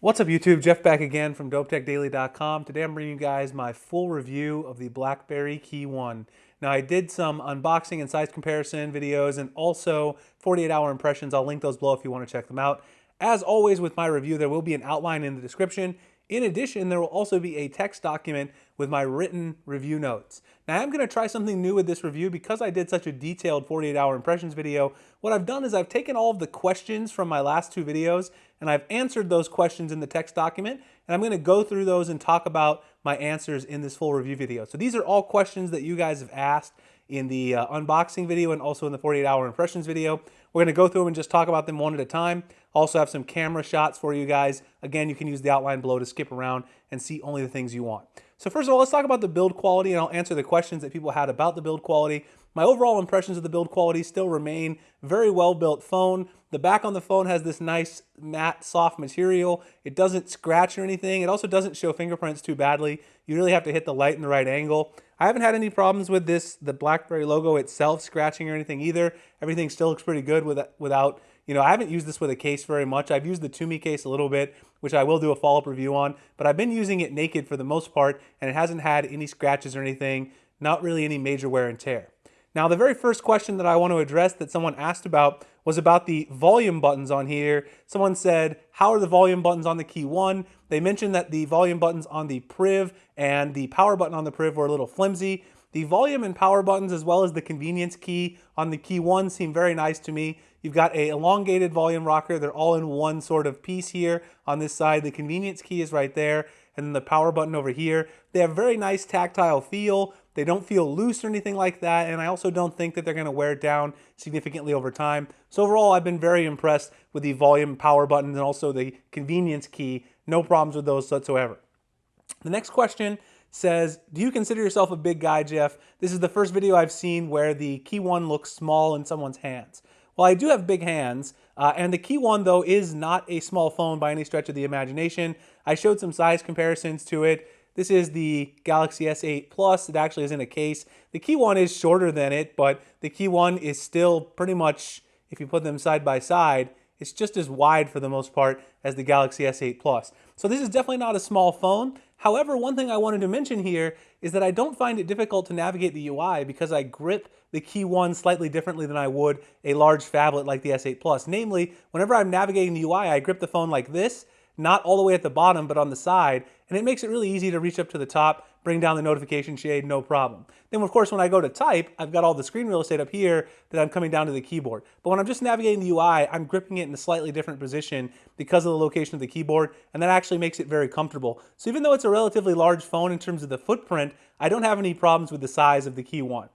What's up YouTube? Jeff back again from dopetechdaily.com. Today I'm bringing you guys my full review of the Blackberry KEYOne. Now I did some unboxing and size comparison videos and also 48-hour impressions. I'll link those below if you want to check them out. As always with my review, there will be an outline in the description. In addition, there will also be a text document with my written review notes. Now I'm going to try something new with this review because I did such a detailed 48-hour impressions video. What I've done is I've taken all of the questions from my last two videos and I've answered those questions in the text document, and I'm going to go through those and talk about my answers in this full review video. So these are all questions that you guys have asked in the unboxing video and also in the 48-hour impressions video. We're going to go through them and just talk about them one at a time. Also have some camera shots for you guys. Again, you can use the outline below to skip around and see only the things you want. So first of all, let's talk about the build quality, and I'll answer the questions that people had about the build quality. My overall impressions of the build quality still remain very well built phone. The back on the phone has this nice matte soft material. It doesn't scratch or anything. It also doesn't show fingerprints too badly. You really have to hit the light in the right angle. I haven't had any problems with the Blackberry logo itself scratching or anything either. Everything still looks pretty good without, I haven't used this with a case very much. I've used the Toomey case a little bit, which I will do a follow-up review on, but I've been using it naked for the most part, and it hasn't had any scratches or anything, not really any major wear and tear. Now, the very first question that I want to address that someone asked about was about the volume buttons on here. Someone said, how are the volume buttons on the KEYOne? They mentioned that the volume buttons on the Priv and the power button on the Priv were a little flimsy. The volume and power buttons, as well as the convenience key on the KEYOne, seem very nice to me. You've got an elongated volume rocker. They're all in one sort of piece here on this side. The convenience key is right there, and then the power button over here. They have very nice tactile feel. They don't feel loose or anything like that, and I also don't think that they're going to wear down significantly over time. So overall, I've been very impressed with the volume, power button, and also the convenience key. No problems with those whatsoever. The next question says, do you consider yourself a big guy, Jeff? This is the first video I've seen where the KEYOne looks small in someone's hands. Well, I do have big hands, and the KEYOne, though, is not a small phone by any stretch of the imagination. I showed some size comparisons to it. This is the Galaxy S8 Plus. It actually is in a case. The KEYOne is shorter than it, but the KEYOne is still pretty much, if you put them side by side, it's just as wide for the most part as the Galaxy S8 Plus. So this is definitely not a small phone. However, one thing I wanted to mention here is that I don't find it difficult to navigate the UI because I grip the KEYOne slightly differently than I would a large phablet like the S8 Plus. Namely, whenever I'm navigating the UI, I grip the phone like this, not all the way at the bottom, but on the side, and it makes it really easy to reach up to the top, bring down the notification shade, no problem. Then, of course, when I go to type, I've got all the screen real estate up here that I'm coming down to the keyboard. But when I'm just navigating the UI, I'm gripping it in a slightly different position because of the location of the keyboard, and that actually makes it very comfortable. So even though it's a relatively large phone in terms of the footprint, I don't have any problems with the size of the KEYOne.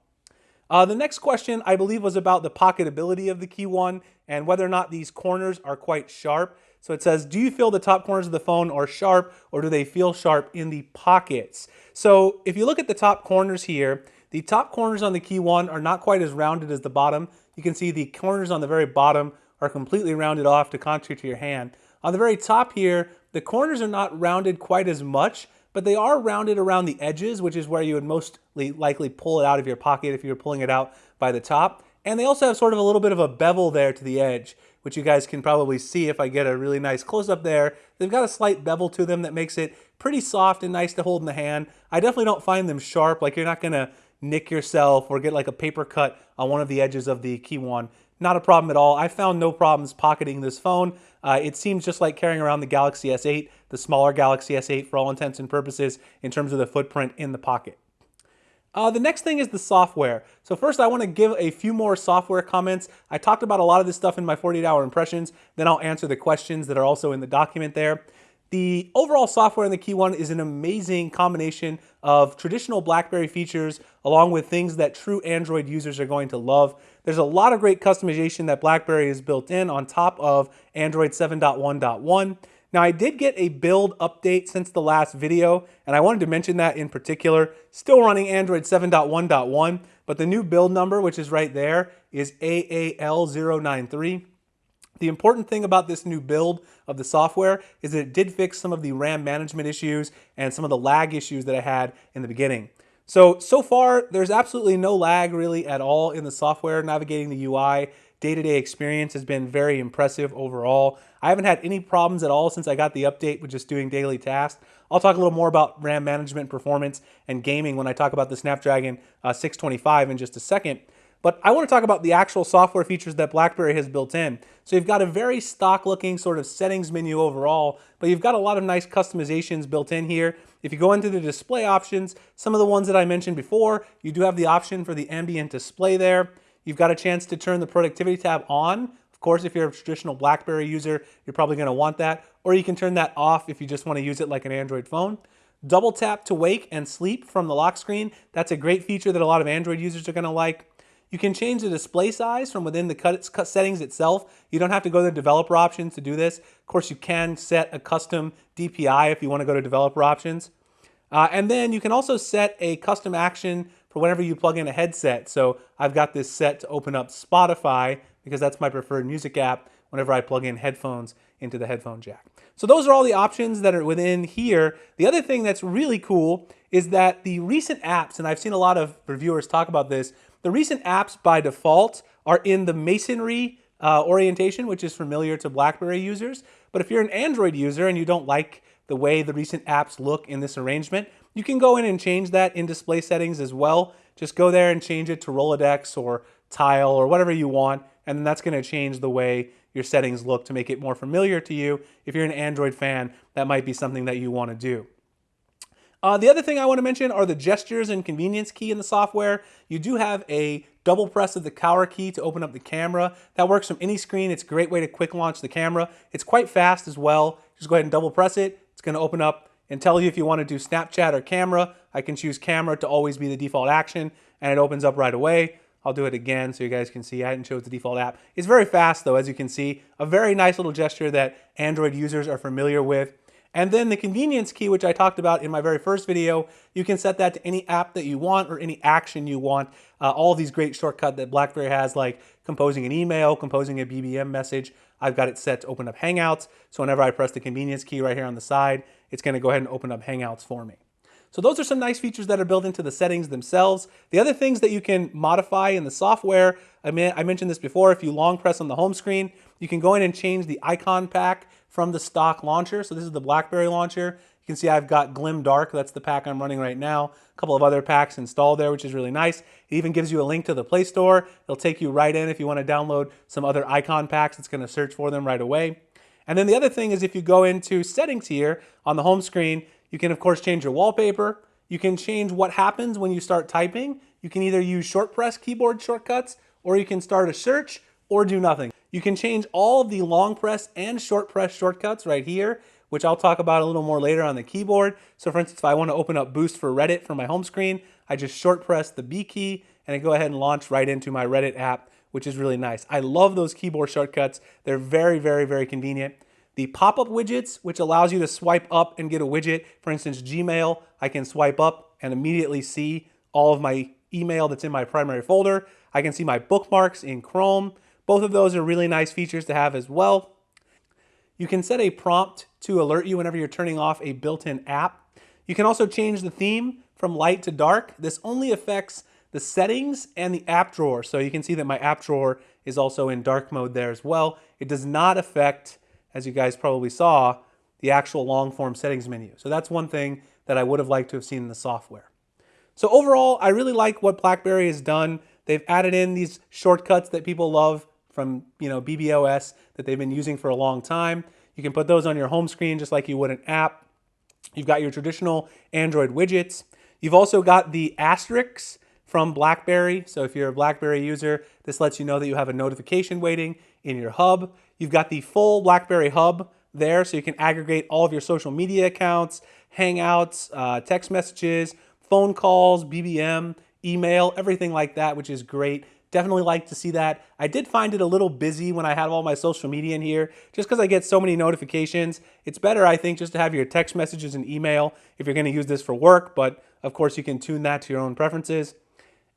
The next question, I believe, was about the pocketability of the KEYOne and whether or not these corners are quite sharp. So it says, do you feel the top corners of the phone are sharp, or do they feel sharp in the pockets? So if you look at the top corners here, the top corners on the KEYOne are not quite as rounded as the bottom. You can see the corners on the very bottom are completely rounded off to contour to your hand. On the very top here, the corners are not rounded quite as much, but they are rounded around the edges, which is where you would most likely pull it out of your pocket if you were pulling it out by the top. And they also have sort of a little bit of a bevel there to the edge, which you guys can probably see if I get a really nice close-up there. They've got a slight bevel to them that makes it pretty soft and nice to hold in the hand. I definitely don't find them sharp, like you're not going to nick yourself or get like a paper cut on one of the edges of the KEYOne. Not a problem at all. I found no problems pocketing this phone. It seems just like carrying around the Galaxy S8, the smaller Galaxy S8 for all intents and purposes in terms of the footprint in the pocket. The next thing is the software. So first I want to give a few more software comments. I talked about a lot of this stuff in my 48-hour impressions, then I'll answer the questions that are also in the document there. The overall software in the KEYOne is an amazing combination of traditional BlackBerry features along with things that true Android users are going to love. There's a lot of great customization that BlackBerry has built in on top of Android 7.1.1. Now, I did get a build update since the last video, and I wanted to mention that in particular. Still running Android 7.1.1, but the new build number, which is right there, is AAL093. The important thing about this new build of the software is that it did fix some of the RAM management issues and some of the lag issues that I had in the beginning. So far, there's absolutely no lag really at all in the software navigating the UI. day-to-day experience has been very impressive overall. I haven't had any problems at all since I got the update with just doing daily tasks. I'll talk a little more about RAM management, performance, and gaming when I talk about the Snapdragon 625 in just a second. But I want to talk about the actual software features that BlackBerry has built in. So you've got a very stock looking sort of settings menu overall, but you've got a lot of nice customizations built in here. If you go into the display options, some of the ones that I mentioned before, you do have the option for the ambient display there. You've got a chance to turn the productivity tab on. Of course, if you're a traditional BlackBerry user, you're probably going to want that. Or you can turn that off if you just want to use it like an Android phone. Double tap to wake and sleep from the lock screen. That's a great feature that a lot of Android users are going to like. You can change the display size from within the cut settings itself. You don't have to go to the developer options to do this. Of course, you can set a custom DPI if you want to go to developer options. And then you can also set a custom action for whenever you plug in a headset. So I've got this set to open up Spotify because that's my preferred music app whenever I plug in headphones into the headphone jack. So those are all the options that are within here. The other thing that's really cool is that the recent apps, and I've seen a lot of reviewers talk about this, the recent apps by default are in the masonry orientation, which is familiar to BlackBerry users. But if you're an Android user and you don't like the way the recent apps look in this arrangement, you can go in and change that in display settings as well. Just go there and change it to Rolodex or Tile or whatever you want, and then that's going to change the way your settings look to make it more familiar to you. If you're an Android fan, that might be something that you want to do. The other thing I want to mention are the gestures and convenience key in the software. You do have a double press of the power key to open up the camera. That works from any screen. It's a great way to quick launch the camera. It's quite fast as well. Just go ahead and double press it. It's going to open up and tell you if you want to do Snapchat or camera. I can choose camera to always be the default action, and it opens up right away. I'll do it again so you guys can see. I hadn't chosen the default app. It's very fast though, as you can see. A very nice little gesture that Android users are familiar with. And then the convenience key, which I talked about in my very first video, you can set that to any app that you want or any action you want. All of these great shortcuts that BlackBerry has, like composing an email, composing a BBM message. I've got it set to open up Hangouts. So whenever I press the convenience key right here on the side, it's going to go ahead and open up Hangouts for me. So those are some nice features that are built into the settings themselves. The other things that you can modify in the software, I mentioned this before, if you long press on the home screen, you can go in and change the icon pack from the stock launcher. So this is the BlackBerry launcher. You can see I've got Glim Dark, that's the pack I'm running right now. A couple of other packs installed there, which is really nice. It even gives you a link to the Play Store. It'll take you right in if you want to download some other icon packs. It's going to search for them right away. And then the other thing is if you go into settings here on the home screen, you can of course change your wallpaper. You can change what happens when you start typing. You can either use short press keyboard shortcuts, or you can start a search or do nothing. You can change all of the long press and short press shortcuts right here, which I'll talk about a little more later on the keyboard. So for instance, if I want to open up Boost for Reddit from my home screen, I just short press the B key and I go ahead and launch right into my Reddit app, which is really nice. I love those keyboard shortcuts. They're very, very, very convenient. The pop-up widgets, which allows you to swipe up and get a widget. For instance, Gmail, I can swipe up and immediately see all of my email that's in my primary folder. I can see my bookmarks in Chrome. Both of those are really nice features to have as well. You can set a prompt to alert you whenever you're turning off a built-in app. You can also change the theme from light to dark. This only affects the settings and the app drawer. So you can see that my app drawer is also in dark mode there as well. It does not affect, as you guys probably saw, the actual long-form settings menu. So that's one thing that I would have liked to have seen in the software. So overall, I really like what BlackBerry has done. They've added in these shortcuts that people love from BBOS that they've been using for a long time. You can put those on your home screen just like you would an app. You've got your traditional Android widgets. You've also got the asterisks from BlackBerry. So if you're a BlackBerry user, this lets you know that you have a notification waiting in your hub. You've got the full BlackBerry hub there, so you can aggregate all of your social media accounts, Hangouts, text messages, phone calls, BBM, email, everything like that, which is great. Definitely like to see that. I did find it a little busy when I had all my social media in here, just because I get so many notifications. It's better, I think, just to have your text messages and email if you're going to use this for work, but of course you can tune that to your own preferences.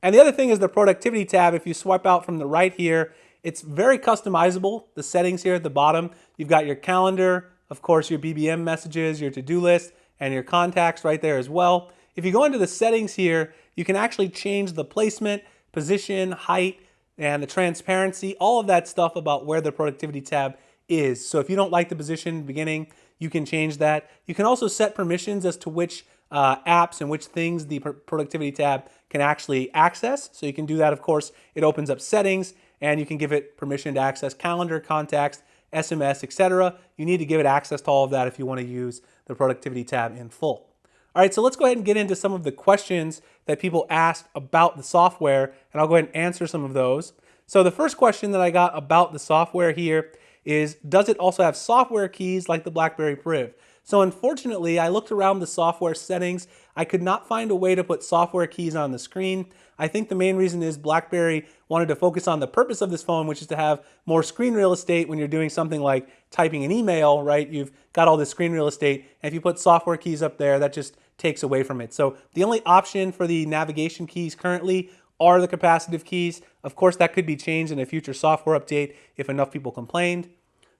And the other thing is the productivity tab. If you swipe out from the right here, it's very customizable. The settings here at the bottom, you've got your calendar, of course your BBM messages, your to-do list, and your contacts right there as well. If you go into the settings here, you can actually change the placement, position, height, and the transparency, all of that stuff about where the productivity tab is. So if you don't like the position in the beginning, you can change that. You can also set permissions as to which apps and which things the productivity tab can actually access. So you can do that, of course. It opens up settings, and you can give it permission to access calendar, contacts, SMS, etc. You need to give it access to all of that if you want to use the productivity tab in full. All right, so let's go ahead and get into some of the questions that people asked about the software, and I'll go ahead and answer some of those. So the first question that I got about the software here is, does it also have software keys like the BlackBerry Priv? So unfortunately, I looked around the software settings. I could not find a way to put software keys on the screen. I think the main reason is BlackBerry wanted to focus on the purpose of this phone, which is to have more screen real estate when you're doing something like typing an email, right? You've got all this screen real estate, and if you put software keys up there, that just takes away from it. So the only option for the navigation keys currently are the capacitive keys. Of course, that could be changed in a future software update if enough people complained.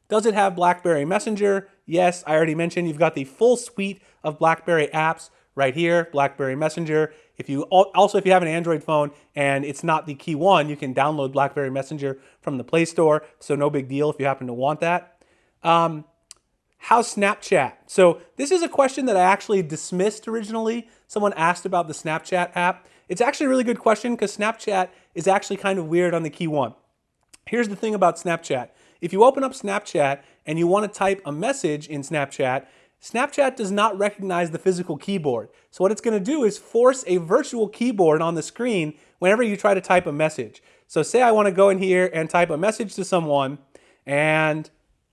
Does it have BlackBerry Messenger? Yes, I already mentioned you've got the full suite of BlackBerry apps right here, BlackBerry Messenger. If you have an Android phone and it's not the KEYOne, you can download BlackBerry Messenger from the Play Store, so no big deal if you happen to want that. How's Snapchat? So this is a question that I actually dismissed originally. Someone asked about the Snapchat app. It's actually a really good question because Snapchat is actually kind of weird on the KEYOne. Here's the thing about Snapchat. If you open up Snapchat and you want to type a message in Snapchat, Snapchat does not recognize the physical keyboard. So what it's going to do is force a virtual keyboard on the screen whenever you try to type a message. So say I want to go in here and type a message to someone, and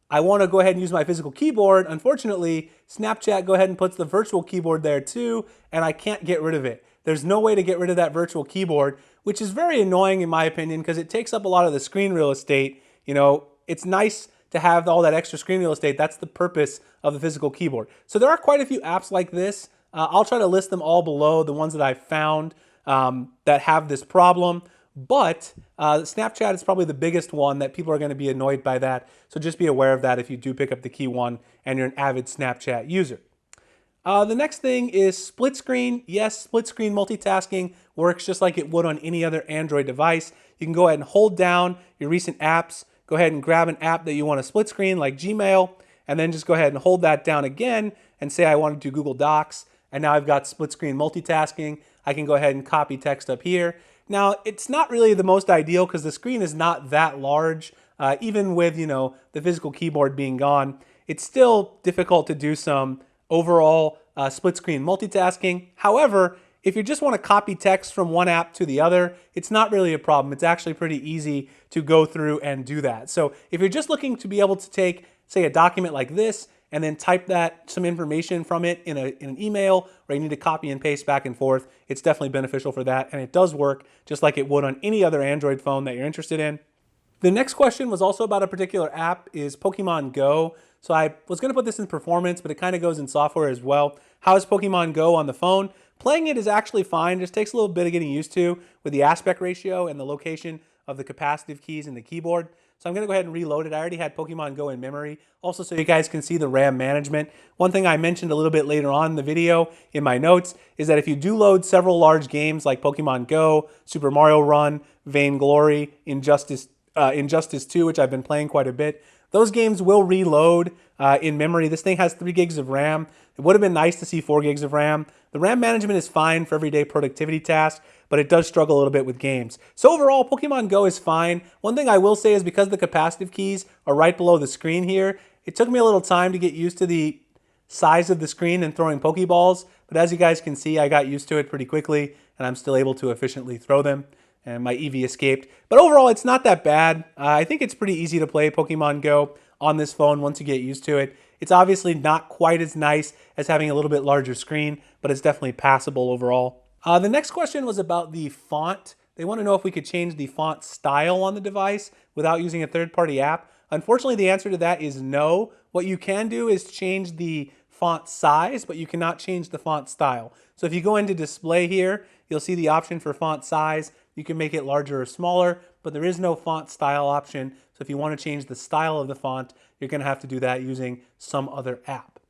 I want to go ahead and use my physical keyboard. Unfortunately, Snapchat go ahead and puts the virtual keyboard there too, and I can't get rid of it. There's no way to get rid of that virtual keyboard, which is very annoying in my opinion because it takes up a lot of the screen real estate. You know, it's nice to have all that extra screen real estate. That's the purpose of the physical keyboard. So there are quite a few apps like this. I'll try to list them all below, the ones that I've found that have this problem. But Snapchat is probably the biggest one that people are going to be annoyed by that. So just be aware of that if you do pick up the KEYOne and you're an avid Snapchat user. The next thing is split screen. Yes, split screen multitasking works just like it would on any other Android device. You can go ahead and hold down your recent apps, go ahead and grab an app that you want to split screen like Gmail, and then just go ahead and hold that down again and say I want to do Google Docs, and now I've got split screen multitasking. I can go ahead and copy text up here. Now, it's not really the most ideal because the screen is not that large. Even with, the physical keyboard being gone, it's still difficult to do some overall split screen multitasking. However, if you just want to copy text from one app to the other, it's not really a problem. It's actually pretty easy to go through and do that. So if you're just looking to be able to take, say, a document like this and then type some information from it in an email, or you need to copy and paste back and forth, it's definitely beneficial for that, and it does work just like it would on any other Android phone that you're interested in. The next question was also about a particular app, is Pokemon Go. So I was going to put this in performance, but it kind of goes in software as well. How is Pokemon Go on the phone? Playing it is actually fine. It just takes a little bit of getting used to with the aspect ratio and the location of the capacitive keys in the keyboard. So I'm going to go ahead and reload it. I already had Pokemon Go in memory. Also, so you guys can see the RAM management. One thing I mentioned a little bit later on in the video in my notes is that if you do load several large games like Pokemon Go, Super Mario Run, Vainglory, Injustice 2, which I've been playing quite a bit, those games will reload in memory. This thing has 3 gigs of RAM. It would have been nice to see 4 gigs of RAM. The RAM management is fine for everyday productivity tasks, but it does struggle a little bit with games. So overall, Pokemon Go is fine. One thing I will say is because the capacitive keys are right below the screen here, it took me a little time to get used to the size of the screen and throwing Pokeballs, but as you guys can see, I got used to it pretty quickly, and I'm still able to efficiently throw them, and my Eevee escaped. But overall, it's not that bad. I think it's pretty easy to play Pokemon Go on this phone once you get used to it. It's obviously not quite as nice as having a little bit larger screen, but it's definitely passable overall. The next question was about the font. They want to know if we could change the font style on the device without using a third-party app. Unfortunately, the answer to that is no. What you can do is change the font size, but you cannot change the font style. So if you go into display here, you'll see the option for font size. You can make it larger or smaller, but there is no font style option. So if you want to change the style of the font, you're going to have to do that using some other app.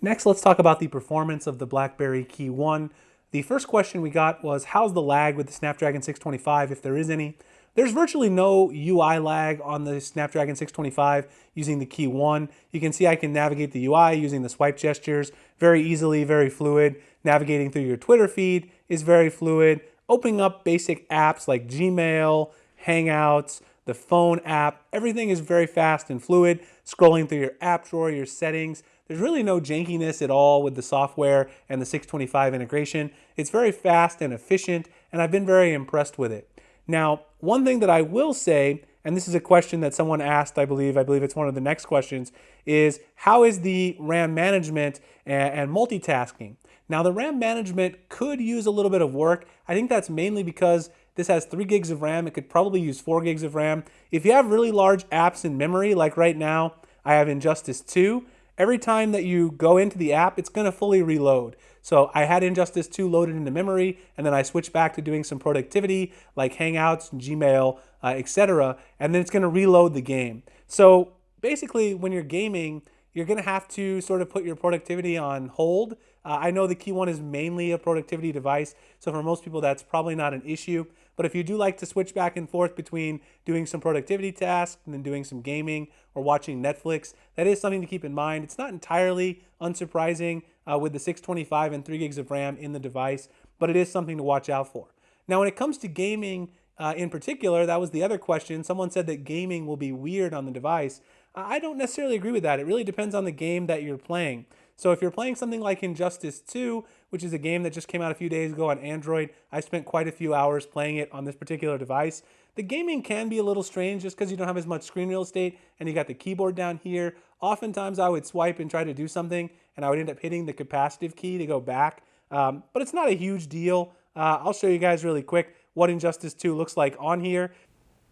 Next, let's talk about the performance of the BlackBerry KEYOne. The first question we got was, how's the lag with the Snapdragon 625, if there is any? There's virtually no UI lag on the Snapdragon 625 using the KEYOne. You can see I can navigate the UI using the swipe gestures very easily, very fluid. Navigating through your Twitter feed is very fluid. Opening up basic apps like Gmail, Hangouts, the phone app, everything is very fast and fluid. Scrolling through your app drawer, your settings, there's really no jankiness at all with the software and the 625 integration. It's very fast and efficient, and I've been very impressed with it. Now, one thing that I will say, and this is a question that someone asked, I believe it's one of the next questions, is how is the RAM management and multitasking? Now, the RAM management could use a little bit of work. I think that's mainly because this has 3 gigs of RAM. It could probably use 4 gigs of RAM. If you have really large apps in memory, like right now, I have Injustice 2, every time that you go into the app, it's going to fully reload. So I had Injustice 2 loaded into memory, and then I switched back to doing some productivity like Hangouts, Gmail, etc., and then it's going to reload the game. So basically, when you're gaming, you're going to have to sort of put your productivity on hold. I know the KEYOne is mainly a productivity device, so for most people that's probably not an issue. But if you do like to switch back and forth between doing some productivity tasks and then doing some gaming or watching Netflix, that is something to keep in mind. It's not entirely unsurprising with the 625 and 3 gigs of RAM in the device, but it is something to watch out for. Now, when it comes to gaming in particular, that was the other question. Someone said that gaming will be weird on the device. I don't necessarily agree with that. It really depends on the game that you're playing. So if you're playing something like Injustice 2, which is a game that just came out a few days ago on Android, I spent quite a few hours playing it on this particular device. The gaming can be a little strange just because you don't have as much screen real estate and you got the keyboard down here. Oftentimes I would swipe and try to do something and I would end up hitting the capacitive key to go back. But it's not a huge deal. I'll show you guys really quick what Injustice 2 looks like on here.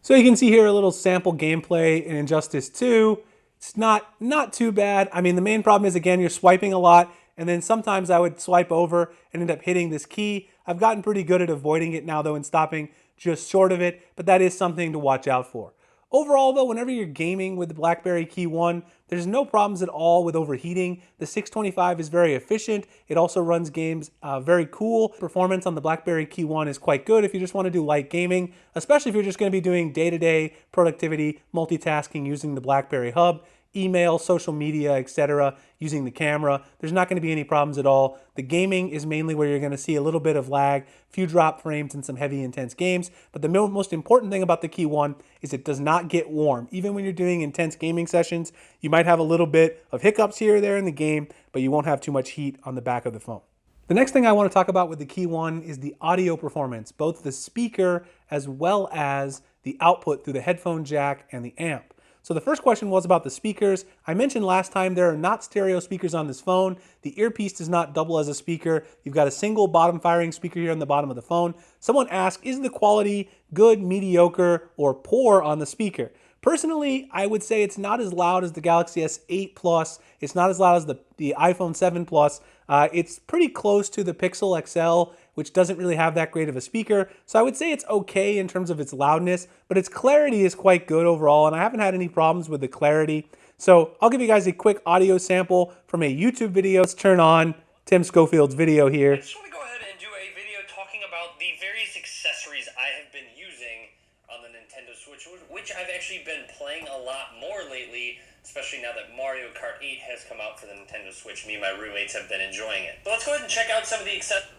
So you can see here a little sample gameplay in Injustice 2. It's not too bad. I mean, the main problem is, again, you're swiping a lot, and then sometimes I would swipe over and end up hitting this key. I've gotten pretty good at avoiding it now, though, and stopping just short of it, but that is something to watch out for. Overall, though, whenever you're gaming with the Blackberry KEYOne, there's no problems at all with overheating. The 625 is very efficient. It also runs games very cool. Performance on the Blackberry KEYOne is quite good if you just want to do light gaming, especially if you're just going to be doing day-to-day productivity, multitasking using the Blackberry Hub, email, social media, etc., using the camera. There's not going to be any problems at all. The gaming is mainly where you're going to see a little bit of lag, few drop frames in some heavy intense games, but the most important thing about the KEYOne is it does not get warm. Even when you're doing intense gaming sessions, you might have a little bit of hiccups here or there in the game, but you won't have too much heat on the back of the phone. The next thing I want to talk about with the KEYOne is the audio performance, both the speaker as well as the output through the headphone jack and the amp. So the first question was about the speakers. I mentioned last time there are not stereo speakers on this phone. The earpiece does not double as a speaker. You've got a single bottom firing speaker here on the bottom of the phone. Someone asked, is the quality good, mediocre, or poor on the speaker? Personally, I would say it's not as loud as the Galaxy S8 Plus. It's not as loud as the iPhone 7 Plus. It's pretty close to the Pixel XL, which doesn't really have that great of a speaker. So I would say it's okay in terms of its loudness, but its clarity is quite good overall, and I haven't had any problems with the clarity. So I'll give you guys a quick audio sample from a YouTube video. Let's turn on Tim Schofield's video here. I just want to go ahead and do a video talking about the various accessories I have been using on the Nintendo Switch, which I've actually been playing a lot more lately, especially now that Mario Kart 8 has come out for the Nintendo Switch. Me and my roommates have been enjoying it. So let's go ahead and check out some of the accessories.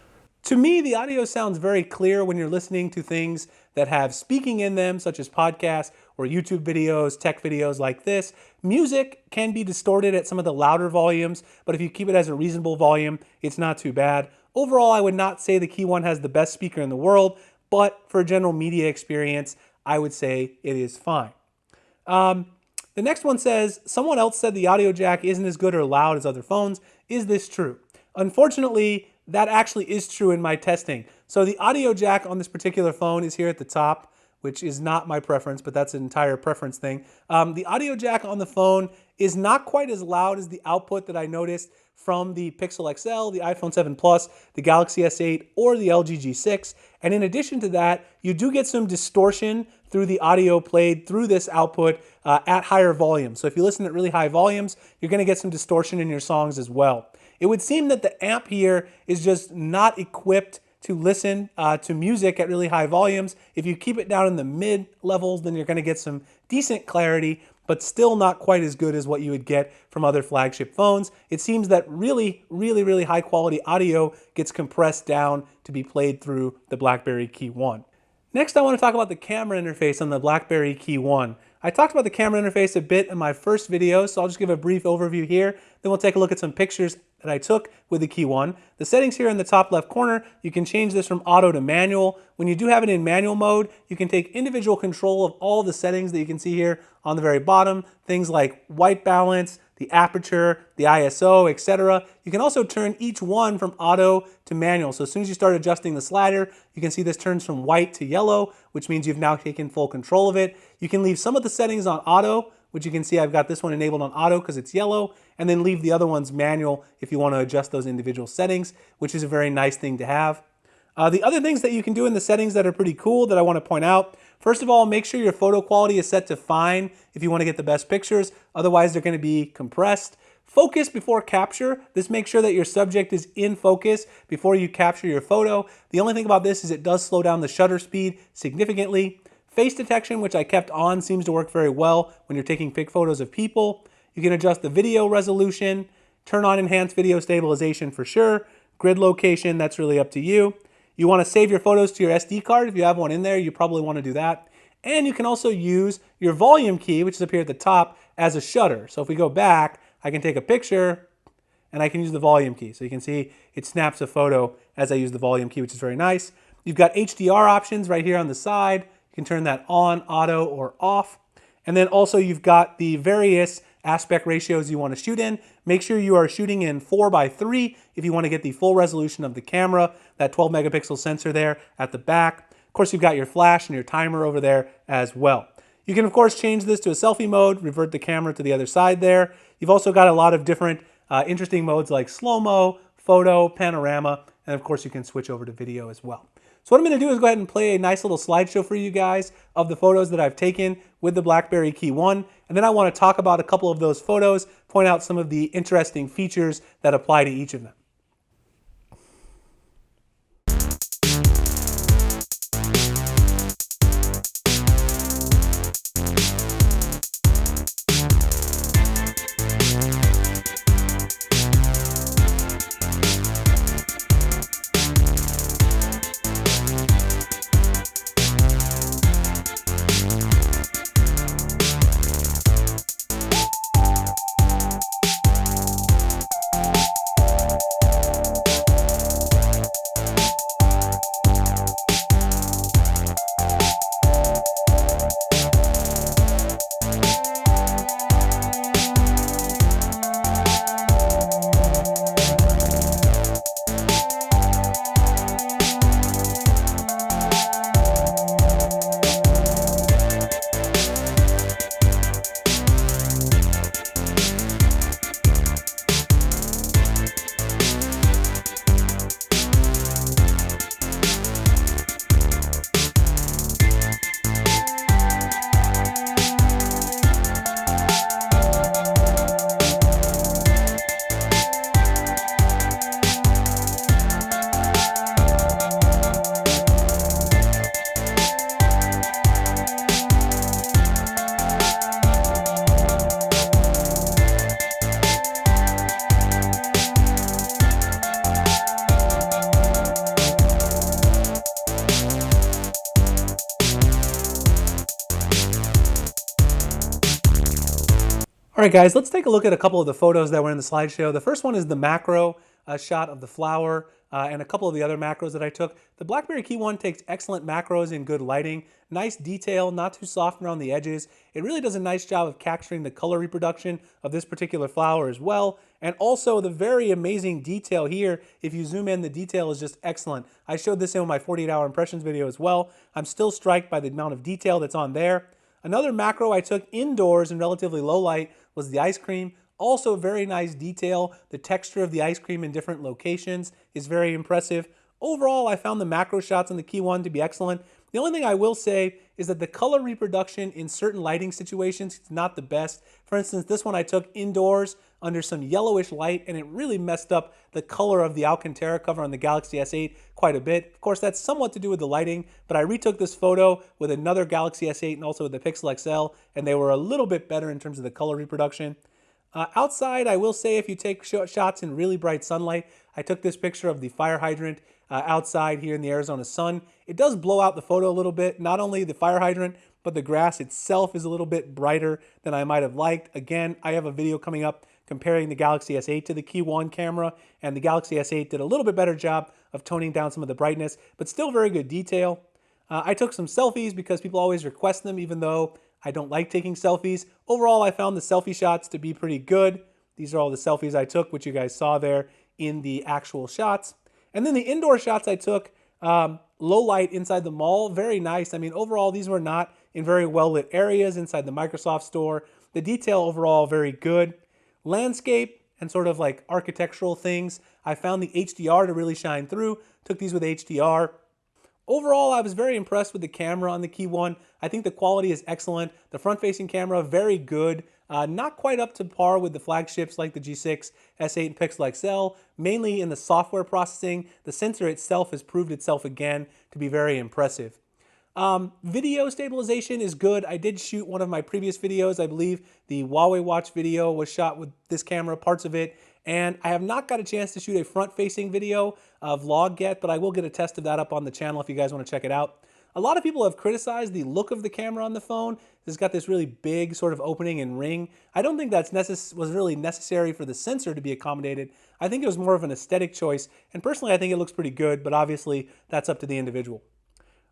To me, the audio sounds very clear when you're listening to things that have speaking in them, such as podcasts or YouTube videos, tech videos like this. Music can be distorted at some of the louder volumes, but if you keep it as a reasonable volume, it's not too bad. Overall, I would not say the KEYOne has the best speaker in the world, but for a general media experience, I would say it is fine. The next one says, someone else said the audio jack isn't as good or loud as other phones. Is this true? Unfortunately, that actually is true in my testing. So the audio jack on this particular phone is here at the top, which is not my preference, but that's an entire preference thing. The audio jack on the phone is not quite as loud as the output that I noticed from the Pixel XL, the iPhone 7 Plus, the Galaxy S8, or the LG G6. And in addition to that, you do get some distortion through the audio played through this output at higher volumes. So if you listen at really high volumes, you're going to get some distortion in your songs as well. It would seem that the amp here is just not equipped to listen to music at really high volumes. If you keep it down in the mid levels, then you're going to get some decent clarity, but still not quite as good as what you would get from other flagship phones. It seems that really high quality audio gets compressed down to be played through the Blackberry KEYOne. Next, I want to talk about the camera interface on the Blackberry KEYOne. I talked about the camera interface a bit in my first video, so I'll just give a brief overview here. Then we'll take a look at some pictures that I took with the KEYOne. The settings here in the top left corner, you can change this from auto to manual. When you do have it in manual mode, you can take individual control of all the settings that you can see here on the very bottom. Things like white balance, the aperture, the ISO, etc. You can also turn each one from auto to manual. So as soon as you start adjusting the slider, you can see this turns from white to yellow, which means you've now taken full control of it. You can leave some of the settings on auto, which you can see I've got this one enabled on auto because it's yellow, and then leave the other ones manual if you want to adjust those individual settings, which is a very nice thing to have. The other things that you can do in the settings that are pretty cool that I want to point out, first of all, make sure your photo quality is set to fine if you want to get the best pictures. Otherwise, they're going to be compressed. Focus before capture. This makes sure that your subject is in focus before you capture your photo. The only thing about this is it does slow down the shutter speed significantly. Face detection, which I kept on, seems to work very well when you're taking pic photos of people. You can adjust the video resolution, turn on enhanced video stabilization for sure. Grid location, that's really up to you. You want to save your photos to your SD card. If you have one in there, you probably want to do that. And you can also use your volume key, which is up here at the top, as a shutter. So if we go back, I can take a picture and I can use the volume key. So you can see it snaps a photo as I use the volume key, which is very nice. You've got HDR options right here on the side. You can turn that on, auto, or off. And then also you've got the various aspect ratios you want to shoot in. Make sure you are shooting in 4:3 if you want to get the full resolution of the camera, that 12 megapixel sensor there at the back. Of course, you've got your flash and your timer over there as well. You can, of course, change this to a selfie mode, revert the camera to the other side there. You've also got a lot of different interesting modes like slow-mo, photo, panorama, and of course, you can switch over to video as well. So what I'm going to do is go ahead and play a nice little slideshow for you guys of the photos that I've taken with the Blackberry KEYOne, and then I want to talk about a couple of those photos, point out some of the interesting features that apply to each of them. All right, guys, let's take a look at a couple of the photos that were in the slideshow. The first one is the macro shot of the flower and a couple of the other macros that I took. The Blackberry KEYOne takes excellent macros in good lighting, nice detail, not too soft around the edges. It really does a nice job of capturing the color reproduction of this particular flower as well. And also the very amazing detail here. If you zoom in, the detail is just excellent. I showed this in my 48-hour impressions video as well. I'm still struck by the amount of detail that's on there. Another macro I took indoors in relatively low light was the ice cream. Also very nice detail. The texture of the ice cream in different locations is very impressive. Overall, I found the macro shots on the KEYOne to be excellent. The only thing I will say is that the color reproduction in certain lighting situations is not the best. For instance, this one I took indoors under some yellowish light, and it really messed up the color of the Alcantara cover on the Galaxy S8 quite a bit. Of course, that's somewhat to do with the lighting, but I retook this photo with another Galaxy S8 and also with the Pixel XL, and they were a little bit better in terms of the color reproduction. Outside, I will say if you take shots in really bright sunlight, I took this picture of the fire hydrant outside here in the Arizona sun. It does blow out the photo a little bit. Not only the fire hydrant, but the grass itself is a little bit brighter than I might have liked. Again, I have a video coming up comparing the Galaxy S8 to the KEYOne camera, and the Galaxy S8 did a little bit better job of toning down some of the brightness, but still very good detail. I took some selfies because people always request them, even though I don't like taking selfies. Overall, I found the selfie shots to be pretty good. These are all the selfies I took, which you guys saw there in the actual shots. And then the indoor shots I took, low light inside the mall, very nice. I mean, overall, these were not in very well-lit areas inside the Microsoft store. The detail overall, very good. Landscape and sort of like architectural things, I found the HDR to really shine through. Took these with HDR. Overall, I was very impressed with the camera on the KEYOne. I think the quality is excellent. The front-facing camera, very good. Not quite up to par with the flagships like the G6, S8, and Pixel XL, mainly in the software processing. The sensor itself has proved itself again to be very impressive. Video stabilization is good. I did shoot one of my previous videos. I believe the Huawei Watch video was shot with this camera, parts of it. And I have not got a chance to shoot a front-facing video vlog yet, but I will get a test of that up on the channel if you guys want to check it out. A lot of people have criticized the look of the camera on the phone. It's got this really big sort of opening and ring. I don't think that was really necessary for the sensor to be accommodated. I think it was more of an aesthetic choice, and personally I think it looks pretty good, but obviously that's up to the individual.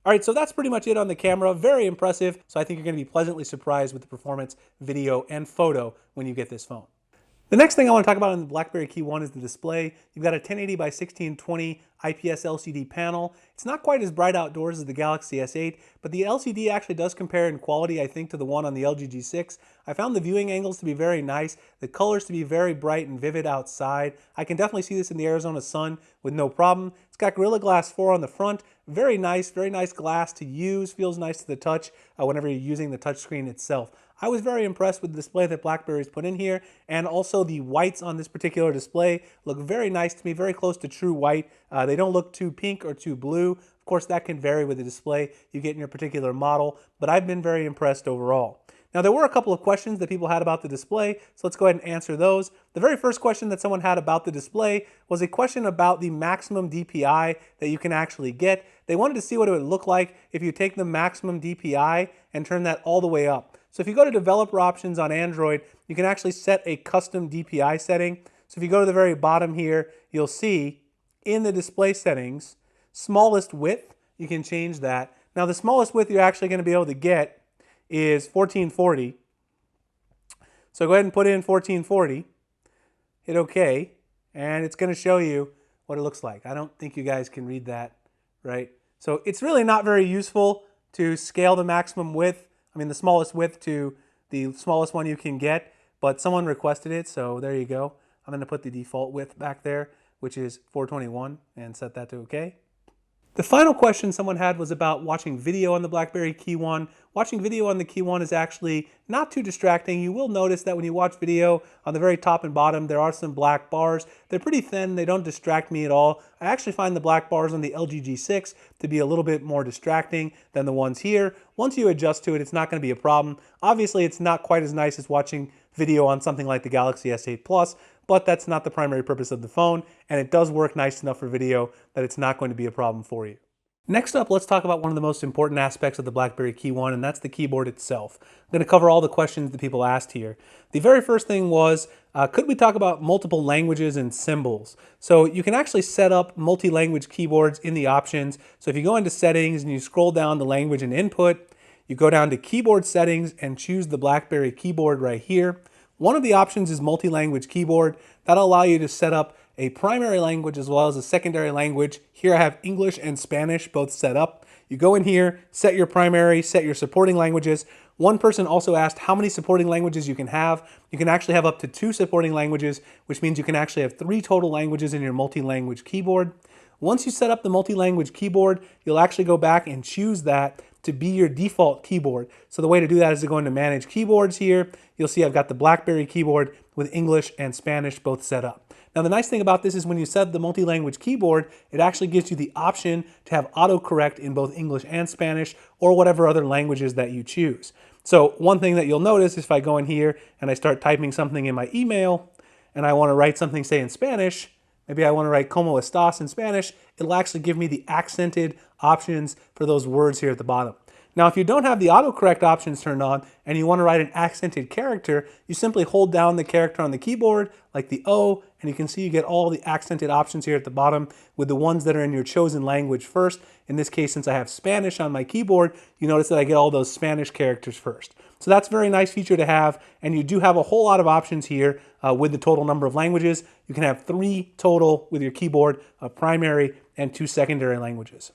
All right, so that's pretty much it on the camera. Very impressive, so I think you're going to be pleasantly surprised with the performance, video, and photo when you get this phone. The next thing I want to talk about on the Blackberry KEYOne is the display. You've got a 1080 by 1620 IPS LCD panel. It's not quite as bright outdoors as the Galaxy S8, but the LCD actually does compare in quality, I think, to the one on the LG G6. I found the viewing angles to be very nice, the colors to be very bright and vivid outside. I can definitely see this in the Arizona sun with no problem. It's got Gorilla Glass 4 on the front. Very nice glass to use. Feels nice to the touch whenever you're using the touchscreen itself. I was very impressed with the display that BlackBerry's put in here, and also the whites on this particular display look very nice to me, very close to true white. They don't look too pink or too blue. Of course, that can vary with the display you get in your particular model, but I've been very impressed overall. Now, there were a couple of questions that people had about the display, so let's go ahead and answer those. The very first question that someone had about the display was a question about the maximum DPI that you can actually get. They wanted to see what it would look like if you take the maximum DPI and turn that all the way up. So if you go to developer options on Android, you can actually set a custom DPI setting. So if you go to the very bottom here, you'll see in the display settings, smallest width, you can change that. Now the smallest width you're actually going to be able to get is 1440. So go ahead and put in 1440, hit OK, and it's going to show you what it looks like. I don't think you guys can read that, right? So it's really not very useful to scale the maximum width, the smallest width to the smallest one you can get, but someone requested it, so there you go. I'm going to put the default width back there, which is 421, and set that to OK. The final question someone had was about watching video on the Blackberry KEYOne. Watching video on the KEYOne is actually not too distracting. You will notice that when you watch video, on the very top and bottom, there are some black bars. They're pretty thin. They don't distract me at all. I actually find the black bars on the LG G6 to be a little bit more distracting than the ones here. Once you adjust to it, it's not going to be a problem. Obviously, it's not quite as nice as watching video on something like the Galaxy S8 Plus, but that's not the primary purpose of the phone, and it does work nice enough for video that it's not going to be a problem for you. Next up, let's talk about one of the most important aspects of the Blackberry KEYOne, and that's the keyboard itself. I'm going to cover all the questions that people asked here. The very first thing was, could we talk about multiple languages and symbols? So you can actually set up multi-language keyboards in the options. So if you go into settings and you scroll down to language and input, you go down to keyboard settings and choose the Blackberry keyboard right here. One of the options is multi-language keyboard. That'll allow you to set up a primary language as well as a secondary language. Here I have English and Spanish both set up. You go in here, set your primary, set your supporting languages. One person also asked how many supporting languages you can have. You can actually have up to 2 supporting languages, which means you can actually have 3 total languages in your multi-language keyboard. Once you set up the multi-language keyboard, you'll actually go back and choose that to be your default keyboard. So the way to do that is to go into Manage Keyboards here. You'll see I've got the BlackBerry keyboard with English and Spanish both set up. Now the nice thing about this is when you set the multi-language keyboard, it actually gives you the option to have autocorrect in both English and Spanish or whatever other languages that you choose. So one thing that you'll notice is if I go in here and I start typing something in my email and I want to write something, say in Spanish, maybe I want to write como estás in Spanish, it'll actually give me the accented options for those words here at the bottom. Now, if you don't have the autocorrect options turned on and you want to write an accented character, you simply hold down the character on the keyboard, like the O, and you can see you get all the accented options here at the bottom with the ones that are in your chosen language first. In this case, since I have Spanish on my keyboard, you notice that I get all those Spanish characters first. So that's a very nice feature to have, and you do have a whole lot of options here with the total number of languages. You can have 3 total with your keyboard, primary and 2 secondary languages.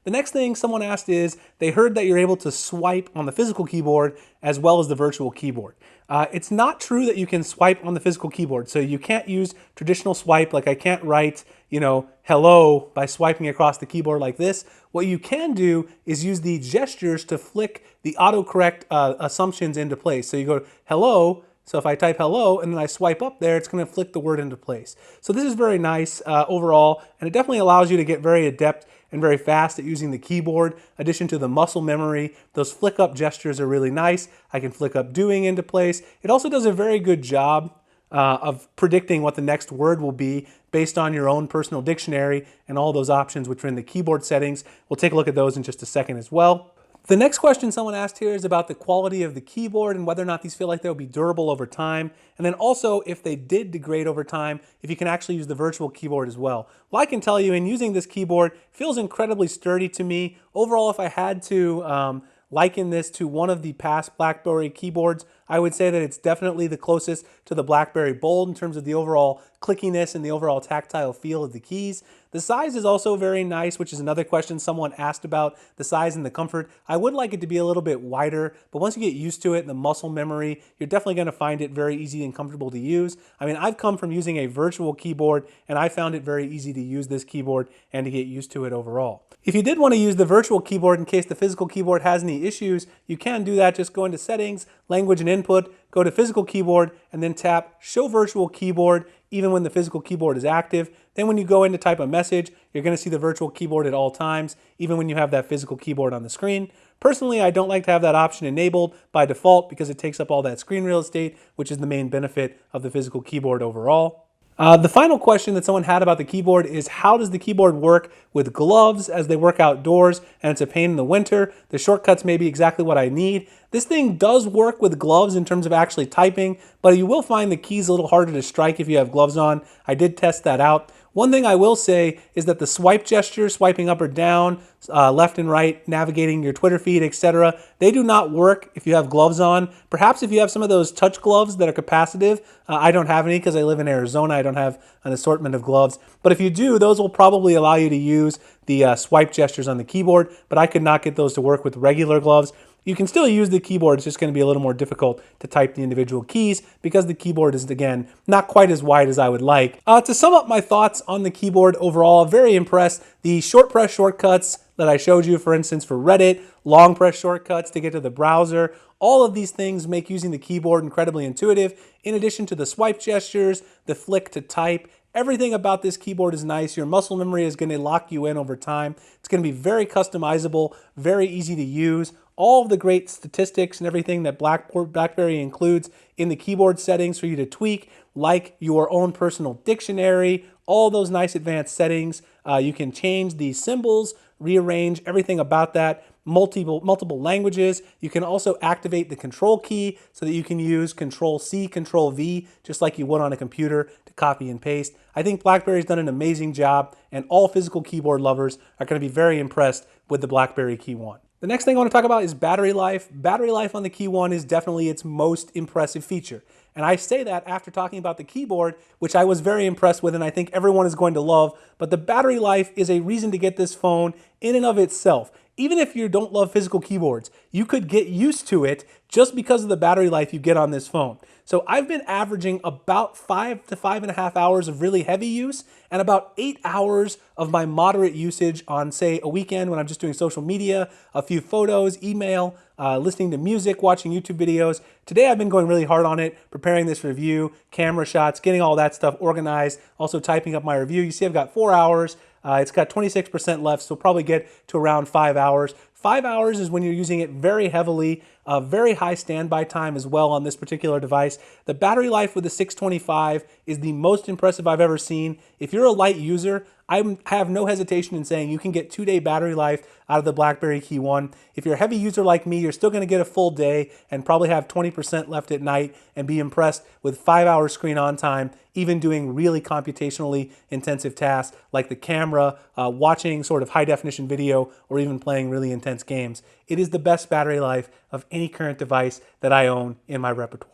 The next thing someone asked is, they heard that you're able to swipe on the physical keyboard as well as the virtual keyboard. It's not true that you can swipe on the physical keyboard. So you can't use traditional swipe, like I can't write, hello by swiping across the keyboard like this. What you can do is use the gestures to flick the autocorrect assumptions into place. So you go hello. So if I type hello and then I swipe up there, it's going to flick the word into place. So this is very nice overall, and it definitely allows you to get very adept and very fast at using the keyboard. In addition to the muscle memory, those flick up gestures are really nice. I can flick up doing into place. It also does a very good job of predicting what the next word will be based on your own personal dictionary and all those options which are in the keyboard settings. We'll take a look at those in just a second as well. The next question someone asked here is about the quality of the keyboard and whether or not these feel like they'll be durable over time. And then also, if they did degrade over time, if you can actually use the virtual keyboard as well. Well, I can tell you in using this keyboard, it feels incredibly sturdy to me. Overall, if I had to liken this to one of the past BlackBerry keyboards, I would say that it's definitely the closest to the BlackBerry Bold in terms of the overall clickiness and the overall tactile feel of the keys. The size is also very nice, which is another question someone asked about, the size and the comfort. I would like it to be a little bit wider, but once you get used to it and the muscle memory, you're definitely going to find it very easy and comfortable to use. I mean, I've come from using a virtual keyboard, and I found it very easy to use this keyboard and to get used to it overall. If you did want to use the virtual keyboard in case the physical keyboard has any issues, you can do that. Just go into Settings, Language and Input, go to Physical Keyboard, and then tap Show Virtual Keyboard even when the physical keyboard is active. Then when you go in to type a message, you're going to see the virtual keyboard at all times, even when you have that physical keyboard on the screen. Personally, I don't like to have that option enabled by default because it takes up all that screen real estate, which is the main benefit of the physical keyboard overall. The final question that someone had about the keyboard is, how does the keyboard work with gloves as they work outdoors and it's a pain in the winter? The shortcuts may be exactly what I need. This thing does work with gloves in terms of actually typing, but you will find the keys a little harder to strike if you have gloves on. I did test that out. One thing I will say is that the swipe gesture, swiping up or down, left and right, navigating your Twitter feed, etc., they do not work if you have gloves on. Perhaps if you have some of those touch gloves that are capacitive. I don't have any because I live in Arizona. I don't have an assortment of gloves. But if you do, those will probably allow you to use the swipe gestures on the keyboard, but I could not get those to work with regular gloves. You can still use the keyboard, it's just going to be a little more difficult to type the individual keys because the keyboard is, again, not quite as wide as I would like. To sum up my thoughts on the keyboard overall, very impressed. The short press shortcuts that I showed you, for instance, for Reddit, long press shortcuts to get to the browser, all of these things make using the keyboard incredibly intuitive. In addition to the swipe gestures, the flick to type, everything about this keyboard is nice. Your muscle memory is going to lock you in over time. It's going to be very customizable, very easy to use. All of the great statistics and everything that BlackBerry includes in the keyboard settings for you to tweak, like your own personal dictionary, all those nice advanced settings. You can change the symbols, rearrange everything about that, multiple languages. You can also activate the control key so that you can use Control-C, Control-V, just like you would on a computer to copy and paste. I think BlackBerry's done an amazing job, and all physical keyboard lovers are going to be very impressed with the BlackBerry KEYOne. The next thing I want to talk about is battery life. Battery life on the KEYOne is definitely its most impressive feature. And I say that after talking about the keyboard, which I was very impressed with and I think everyone is going to love. But the battery life is a reason to get this phone in and of itself. even if you don't love physical keyboards, you could get used to it just because of the battery life you get on this phone. So I've been averaging about 5 to 5.5 hours of really heavy use and about 8 hours of my moderate usage on, say, a weekend when I'm just doing social media, a few photos, email, listening to music, watching YouTube videos. Today I've been going really hard on it, preparing this review, camera shots, getting all that stuff organized, also typing up my review. You see I've got 4 hours. It's got 26% left, so probably get to around 5 hours. 5 hours is when you're using it very heavily, very high standby time as well on this particular device. The battery life with the 625 is the most impressive I've ever seen. If you're a light user, I have no hesitation in saying you can get 2-day battery life out of the Blackberry KEYOne. If you're a heavy user like me, you're still going to get a full day and probably have 20% left at night and be impressed with 5 hours screen on time, even doing really computationally intensive tasks like the camera, watching sort of high definition video, or even playing really intense games. It is the best battery life of any current device that I own in my repertoire.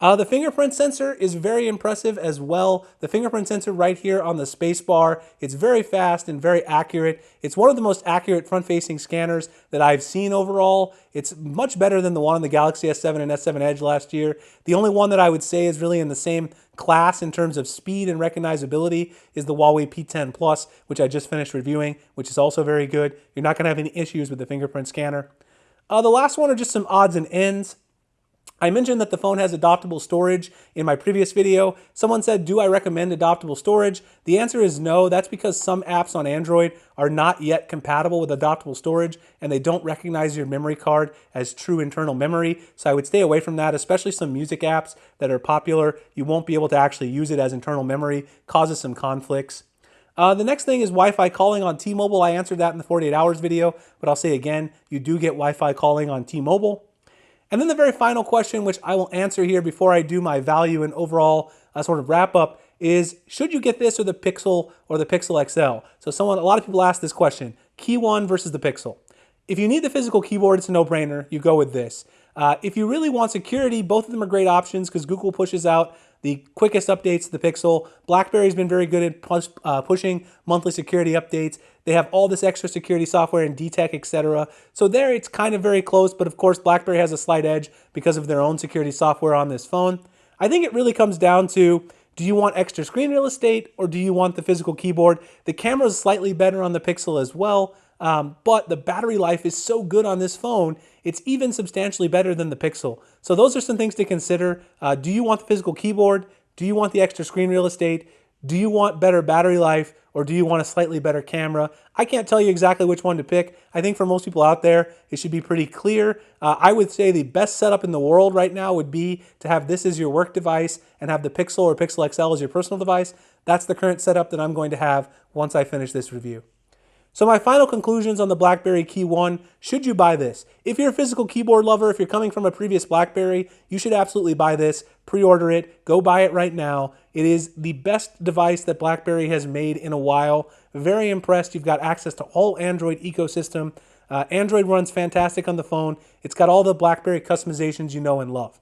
The fingerprint sensor is very impressive as well. The fingerprint sensor right here on the space bar, it's very fast and very accurate. It's one of the most accurate front-facing scanners that I've seen overall. It's much better than the one on the Galaxy S7 and S7 Edge last year. The only one that I would say is really in the same class in terms of speed and recognizability is the Huawei P10 Plus, which I just finished reviewing, which is also very good. You're not going to have any issues with the fingerprint scanner. The last one are just some odds and ends. I mentioned that the phone has adoptable storage in my previous video. Someone said, do I recommend adoptable storage? The answer is no. That's because some apps on Android are not yet compatible with adoptable storage and they don't recognize your memory card as true internal memory. So I would stay away from that, especially some music apps that are popular. You won't be able to actually use it as internal memory, causes some conflicts. The next thing is Wi-Fi calling on T-Mobile. I answered that in the 48 hours video, but I'll say again, you do get Wi-Fi calling on T-Mobile. And then the very final question, which I will answer here before I do my value and overall sort of wrap up, is should you get this or the Pixel XL? So a lot of people ask this question, KEYOne versus the Pixel. If you need the physical keyboard, it's a no-brainer. You go with this. If you really want security, both of them are great options because Google pushes out the quickest updates to the Pixel. BlackBerry's been very good at pushing monthly security updates. They have all this extra security software and DTEC, etc. So there it's kind of very close, but of course BlackBerry has a slight edge because of their own security software on this phone. I think it really comes down to, do you want extra screen real estate or do you want the physical keyboard? The camera is slightly better on the Pixel as well, but the battery life is so good on this phone, it's even substantially better than the Pixel. So those are some things to consider. Do you want the physical keyboard? Do you want the extra screen real estate? Do you want better battery life? Or do you want a slightly better camera? I can't tell you exactly which one to pick. I think for most people out there, it should be pretty clear. I would say the best setup in the world right now would be to have this as your work device and have the Pixel or Pixel XL as your personal device. That's the current setup that I'm going to have once I finish this review. So my final conclusions on the Blackberry KEYOne, should you buy this? If you're a physical keyboard lover, if you're coming from a previous Blackberry, you should absolutely buy this, pre-order it, go buy it right now. It is the best device that Blackberry has made in a while. Very impressed. You've got access to all Android ecosystem. Android runs fantastic on the phone. It's got all the Blackberry customizations you know and love.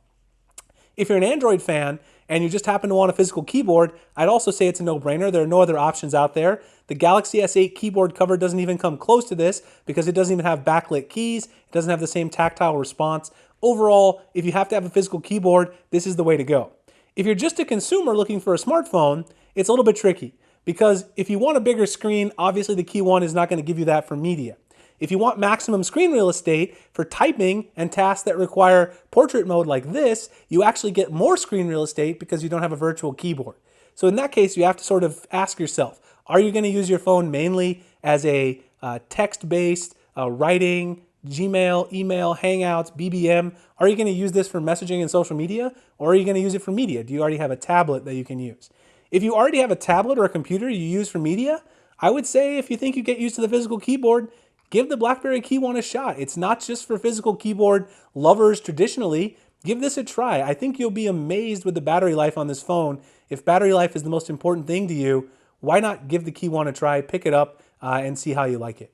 If you're an Android fan and you just happen to want a physical keyboard, I'd also say it's a no-brainer. There are no other options out there. The Galaxy S8 keyboard cover doesn't even come close to this because it doesn't even have backlit keys. It doesn't have the same tactile response. Overall, if you have to have a physical keyboard, this is the way to go. If you're just a consumer looking for a smartphone, it's a little bit tricky because if you want a bigger screen, obviously the KEYOne is not going to give you that for media. If you want maximum screen real estate for typing and tasks that require portrait mode like this, you actually get more screen real estate because you don't have a virtual keyboard. So in that case, you have to sort of ask yourself, are you going to use your phone mainly as a text-based writing, Gmail, email, Hangouts, BBM? Are you going to use this for messaging and social media? Or are you going to use it for media? Do you already have a tablet that you can use? If you already have a tablet or a computer you use for media, I would say if you think you get used to the physical keyboard, give the Blackberry KEYOne a shot. It's not just for physical keyboard lovers traditionally. Give this a try. I think you'll be amazed with the battery life on this phone. If battery life is the most important thing to you, why not give the KEYOne a try, pick it up, and see how you like it.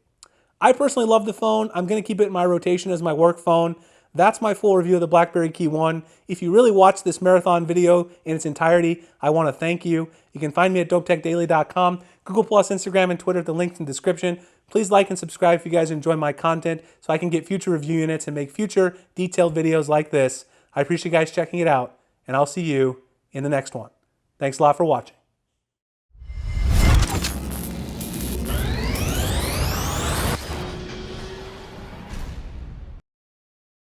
I personally love the phone. I'm going to keep it in my rotation as my work phone. That's my full review of the Blackberry KEYOne. If you really watched this marathon video in its entirety, I want to thank you. You can find me at dopetechdaily.com. Google+, Instagram, and Twitter, the links in the description. Please like and subscribe if you guys enjoy my content so I can get future review units and make future detailed videos like this. I appreciate you guys checking it out, and I'll see you in the next one. Thanks a lot for watching.